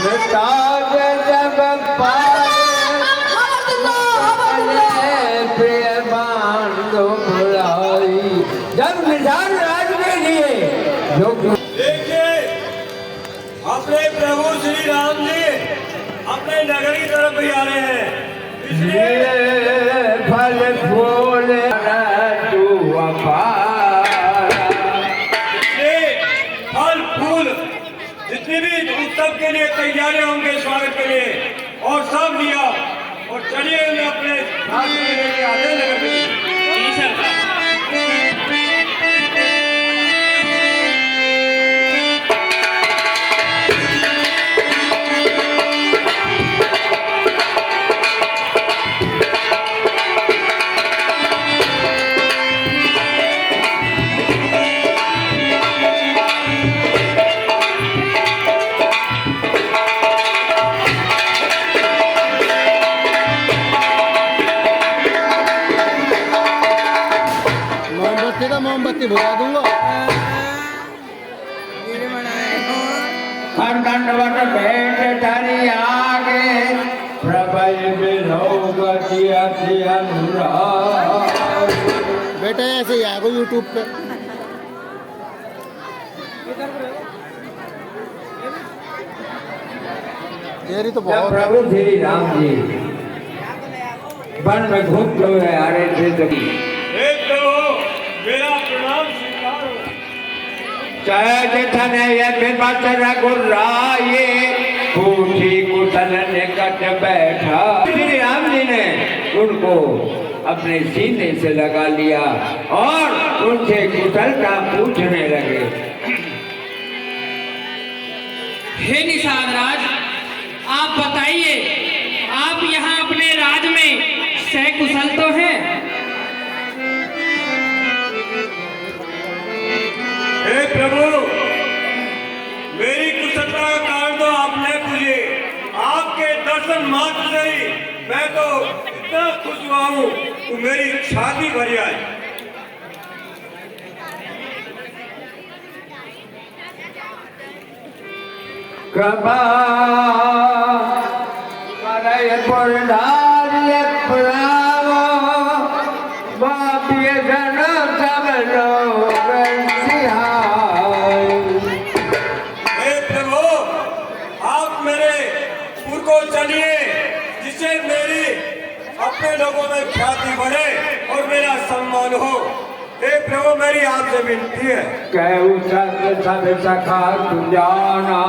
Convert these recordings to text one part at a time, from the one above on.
ताज जब प्रिय बांधो बुलाई जब निधान राज के लिए देखिए अपने प्रभु श्री राम जी अपने नगर की तरफ भी आ रहे हैं, इसलिए फल फूल तू फल फूल जितनी भी उत्सव के लिए तैयारियां होंगे स्वागत के लिए और सब लिया और चलिए मैं अपने साथ में लेके आते हैं नगर में। मोमबत्ती बुझा दूंगा। हर दंडवत भेंट धरी आगे प्रबल बिलोगति अति अनुराग। बेटा ऐसे ही आगो यूट्यूब पे। तेरी तो बहुत प्रभु श्री राम जी वन में घूम रहे आ रहे थे तभी मेरा प्रणाम स्वीकार हो। जन गुर्राए पूछी कुशल निकट बैठा। श्री राम जी ने उनको अपने सीने से लगा लिया और उनसे कुशलता पूछने लगे। हे निषाद राज, आप बताइए, आप यहाँ अपने राज में सकुशल तो हैं? हे प्रभु, मेरी कुशलता का कारण तो आपने पूछे। आपके दर्शन मात्र से ही मैं तो इतना खुश हुआ हूँ कि मेरी छाती भर आई। कृपा करय पुरधार्य पुरावो बाप्य जन सब लोग सिहाय। हे प्रभु, आप मेरे पुर को चलिए जिससे मेरी अपने लोगों में ख्याति बढ़े और मेरा सम्मान हो। हे प्रभु, मेरी आपसे विनती है। कहु सत्य सब सखा तू जाना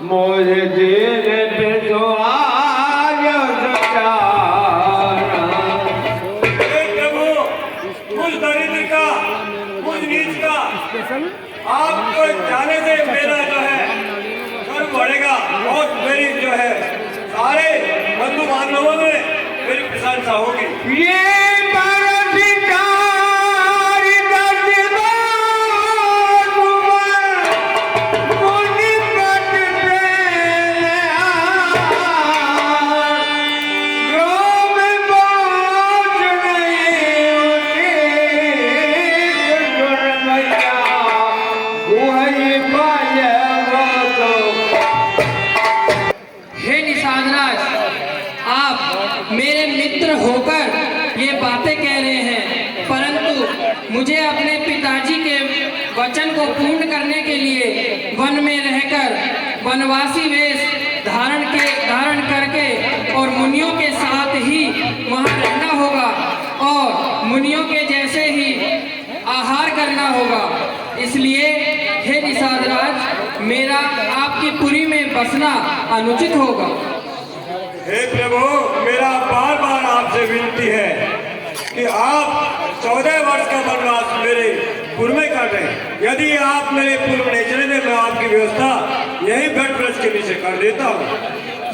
मोर दिल बिसुआय सचाना। हे प्रभु, मुझ दरिद्र का, मुझ नीच का आपको जाने से मेरा जो है गर्व बढ़ेगा और मेरी जो है सारे बंधु बांधवों में मेरी प्रशंसा होगी। ये हे निषाद राज, आप मेरे मित्र होकर ये बातें कह रहे हैं, परंतु मुझे अपने पिताजी के वचन को पूर्ण करने के लिए वन में रहकर वनवासी वेश धारण करके और मुनियों के साथ ही वहाँ रहना होगा और मुनियों के जैसे ही आहार करना होगा। इसलिए हे निषाद राज, मेरा आपकी पुरी में बसना अनुचित होगा। हे प्रभु, मेरा बार बार आपसे विनती है कि आप 14 वर्ष का वनवास मेरे पुर में काटें। यदि आप मेरे पुर में नहीं चले तो मैं आपकी व्यवस्था यही बेड वृक्ष के नीचे कर देता हूँ।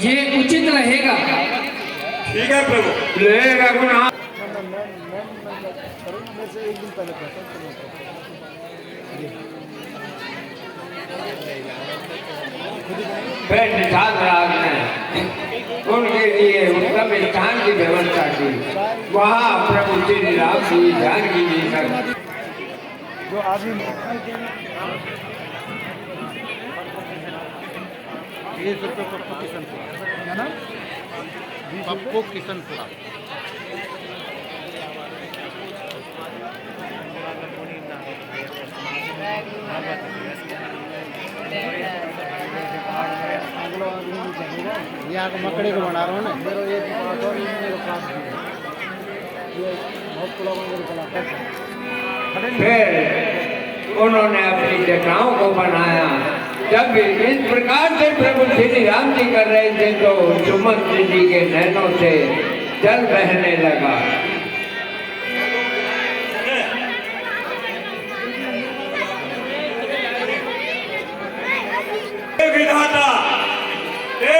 ये उचित रहेगा। ठीक है प्रभु। ले रघुनाथ एक दिन पहले निषाद राज ने उनके लिए उत्तम स्थान की व्यवस्था की। वहाँ प्रभु श्री राम जी जानकी जी तक जो आदमी 20 रुपये पप्पू किशनपुरा क्या नाम पप्पू किशनपुरा यहाँ को मकड़ी को बना रहा हूँ ना मेरा ये बात और मेरे पास ये बहुत पुराना मेरे को लगता है फिर उन्होंने अपनी जटाओं को बनाया। जब इस प्रकार से प्रभु श्री राम जी कर रहे थे तो सुमंत जी के नैनों से जल बहने लगा। हे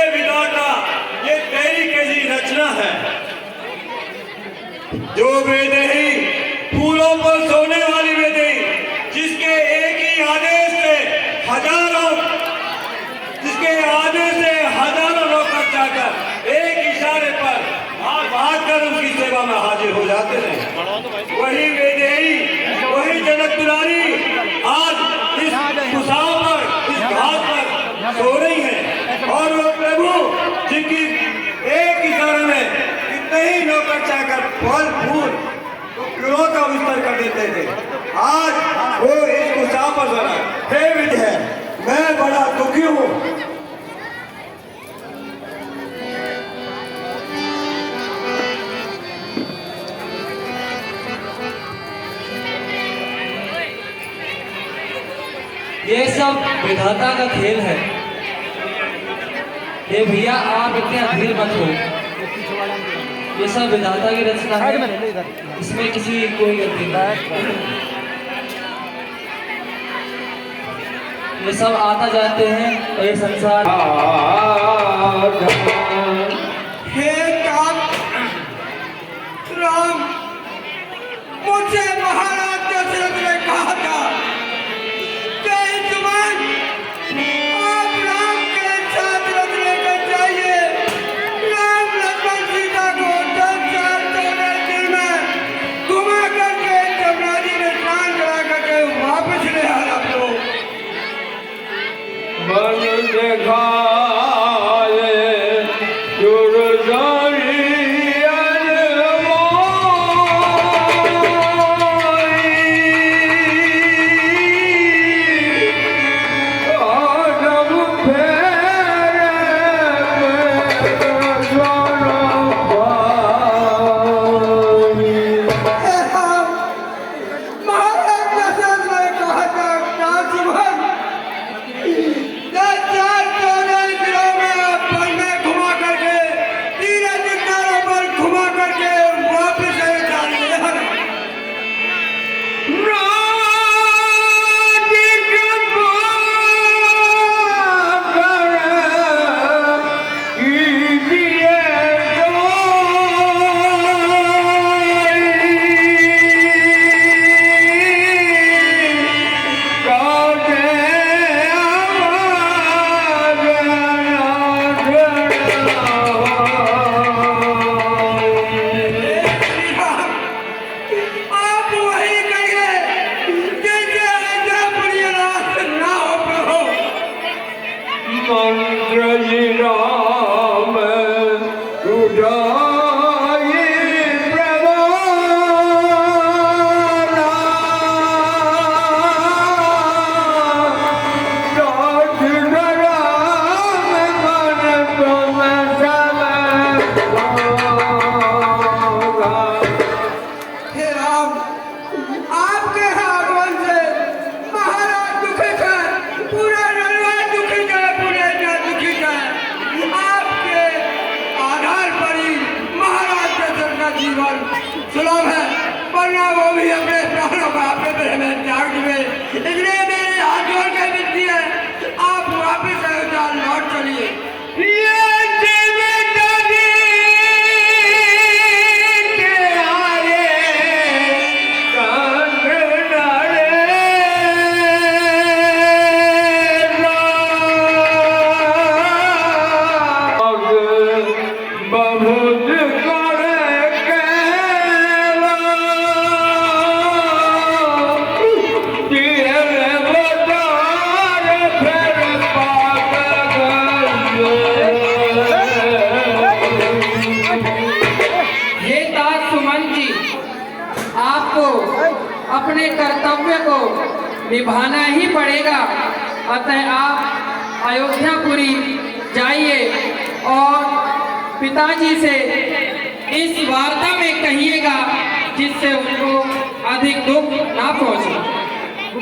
विधाता, ये तेरी कैसी रचना है जो वेदेही फूलों पर सोने वाली वेदेही, जिसके एक ही आदेश से हजारों नौकर जाकर एक इशारे पर भाग कर उसकी सेवा में हाजिर हो जाते हैं। वही वेदेही, वही जनक दुलारी आज इस कुसाव पर, इस घाट पर सो रही है और वो प्रभु जिनकी एक इशारे में कितने ही नौकर चाकर फल फूल तो पेड़ों का विस्तार कर देते थे, आज वो इस कुसाव पर जरा हे विजय, मैं बड़ा दुखी हूँ। ये सब विधाता का खेल है। हे भैया, आप इतने अधीर मत हो। ये सब विधाता की रचना है, इसमें किसी की कोई गलती नहीं। ये सब आता जाते हैं और ये संसार। हे काम राम, मुझे महाराज दशरथ ने कहा था कि जुबान आप राम के साथ रथ लेकर जाइए। राम लक्ष्मण सीता को 10 दिन में घुमा करके जमुना जी में स्नान करा करके वापस ले आना। आप लोग मन दिखाए दुर्दारी सुलभ है, वरना वो भी अपने प्राणों का अपने प्रेम में त्याग चुके। इसलिए मेरे हाथ जोड़ के विनती है, आप वापिस अयोध्या लौट चलिए। अपने कर्तव्य को निभाना ही पड़ेगा। अतः आप अयोध्यापुरी जाइए और पिताजी से इस वार्ता में कहिएगा जिससे उनको अधिक दुख ना पहुंचे।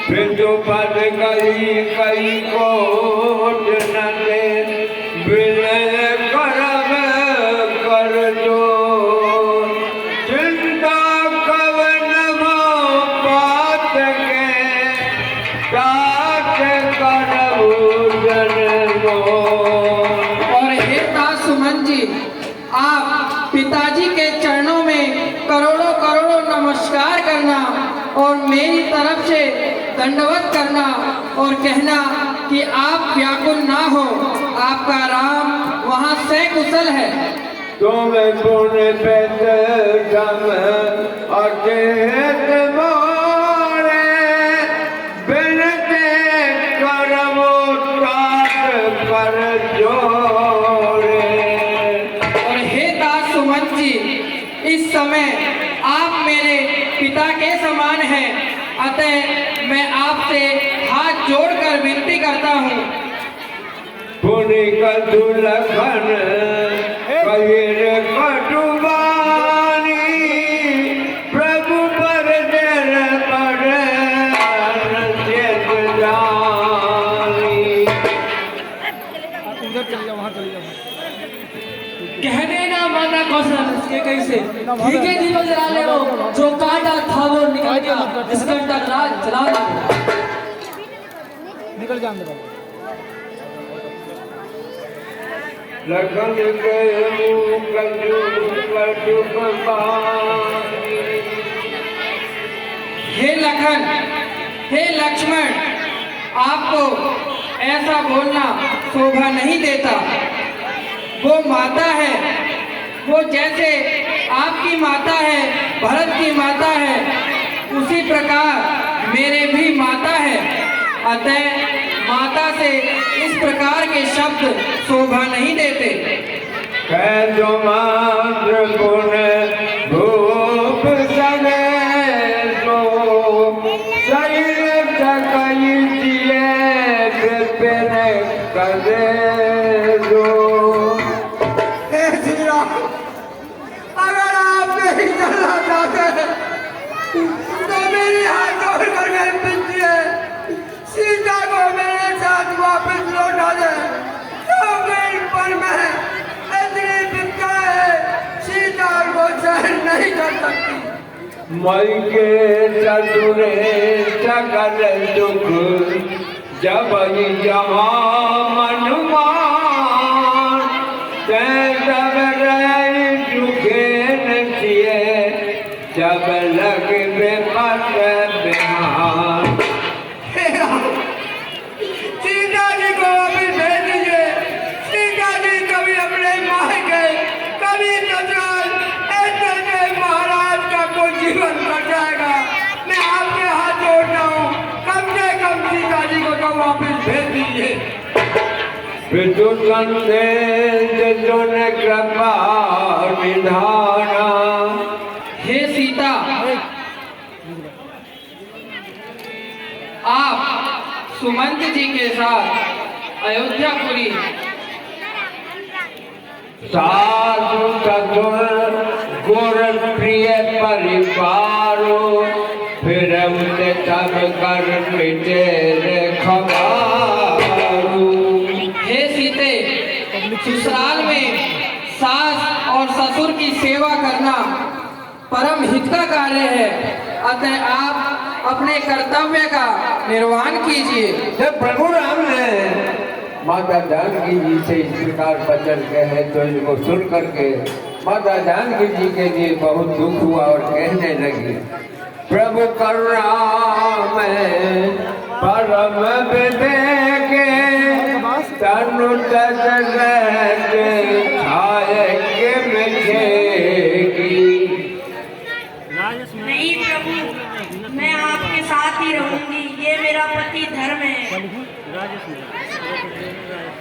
फिर जो पद कई कई कोट नले विनय करब कर जो चिंता कवन बात के काट करबू जन गो। और हे दास सुमन जी, आप पिताजी के चरणों में करोड़ों करोड़ों नमस्कार करना और मेरी तरफ से दंडवत करना और कहना कि आप व्याकुल ना हो, आपका राम वहाँ सकुशल है। तुम पुण्य पेत धम अकेत मोरे बिनते करबो तात कर जोरे। और हे दास सुमन जी, इस समय आप मेरे पिता के समान हैं, अतः मैं आपसे हाथ जोड़कर विनती करता हूँ। पुनि कटु लखन कहिर कटुबानी प्रभु पर देर पर चेत जानी। उधर चले जाओ, वहाँ चले जाओ। कहने ना माना कौशल इसके कैसे ठीक है दीपक जला ले वो जो काटा था वो निकल गया इस घंटा जला दे। निकल जा अंदर। लखन के मुख कटुबानी। हे लखन, हे लक्ष्मण, आपको ऐसा बोलना शोभा नहीं देता। वो माता है, वो जैसे आपकी माता है, भरत की माता है, उसी प्रकार मेरे भी माता है। अतः माता से इस प्रकार के शब्द शोभा नहीं देते। कैसो मात्र गुण भूप सगे सो शरीर सकई जिए फिर कदे दो। अगर आप नहीं चलना चाहते तो मेरी हाथ जोड़कर विनती है, सीता को मेरे साथ वापस लौटा दे। पर मैं इतनी विद्या है, सीता को सहन नहीं कर सकती। मई के चतुरे सकल दुख जब जहाँ मनुमान तब रही दुखे निये जब लग बेपत बिहान। सीता जी को वापस भेज दीजिए। सीता जी कभी अपने मायके कभी ससुराल, ऐसे महाराज का कोई जीवन कट जाएगा। मैं आपके हाथ जोड़ता हूँ, कम से कम सीता जी को तो वापस भेज दीजिए। विदु संदेश सुन कृपा निधाना। हे सीता, आप सुमंत जी के साथ अयोध्यापुरी साधु ससुर गुर प्रिय परिवारो फिर उनके सब कर मिटे खबारू। हे सीते, ससुराल में सास और ससुर की सेवा करना परम हित का कार्य है। अतः आप अपने कर्तव्य का निर्वहन कीजिए। जब प्रभु राम ने माता जानकी जी से इस प्रकार वचन कहे तो इनको सुन करके माता जानकी जी के लिए बहुत दुख हुआ और कहने लगी, प्रभु करुणा में परम विवेके तनु छाए के मिलेगी। नहीं प्रभु, मैं आपके साथ ही रहूंगी, ये मेरा पति धर्म है।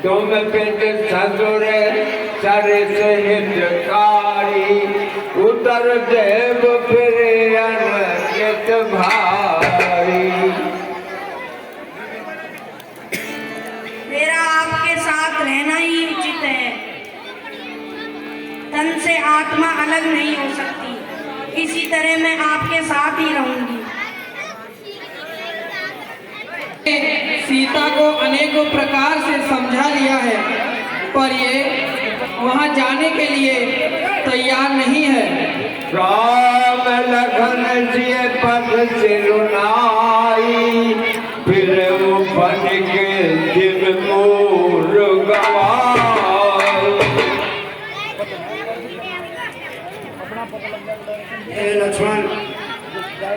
तुम पिंड ससुर सर से हितकारी उतर देव फिर अनकित भाई। तन से आत्मा अलग नहीं हो सकती, इसी तरह मैं आपके साथ ही रहूंगी। सीता को अनेकों प्रकार से समझा लिया है, पर ये वहां जाने के लिए तैयार नहीं है। राम लखन जिए पद सिरुनाई, फिर वो बन के दिन मोर गवाई। हे लक्ष्मण,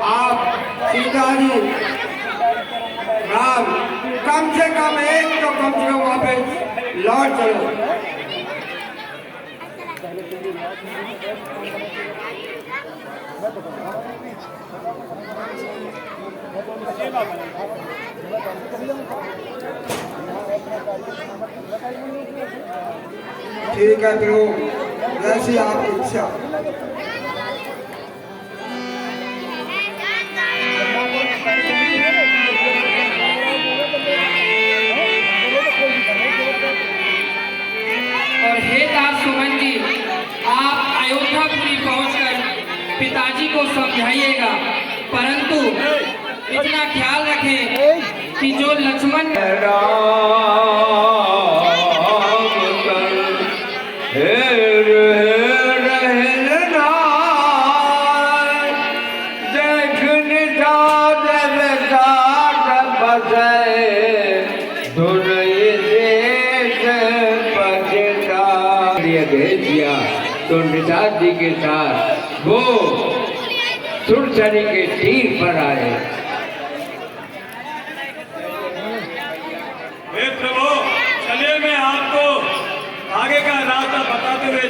आप सीता जी, राम, कम से कम एक तो कम से कम वापस लौट चलो। ठीक है प्रभु, जैसी आपकी इच्छा। और हे दास सुमन जी, आप अयोध्यापुरी पहुंचकर पिताजी को समझाइएगा, परंतु इतना ख्याल रखें कि जो लक्ष्मण भेजिया तो निषाद जी के साथ वो सुरसरी के तीर पर आए। हे प्रभु, चलिए मैं आपको आगे का रास्ता बताते हुए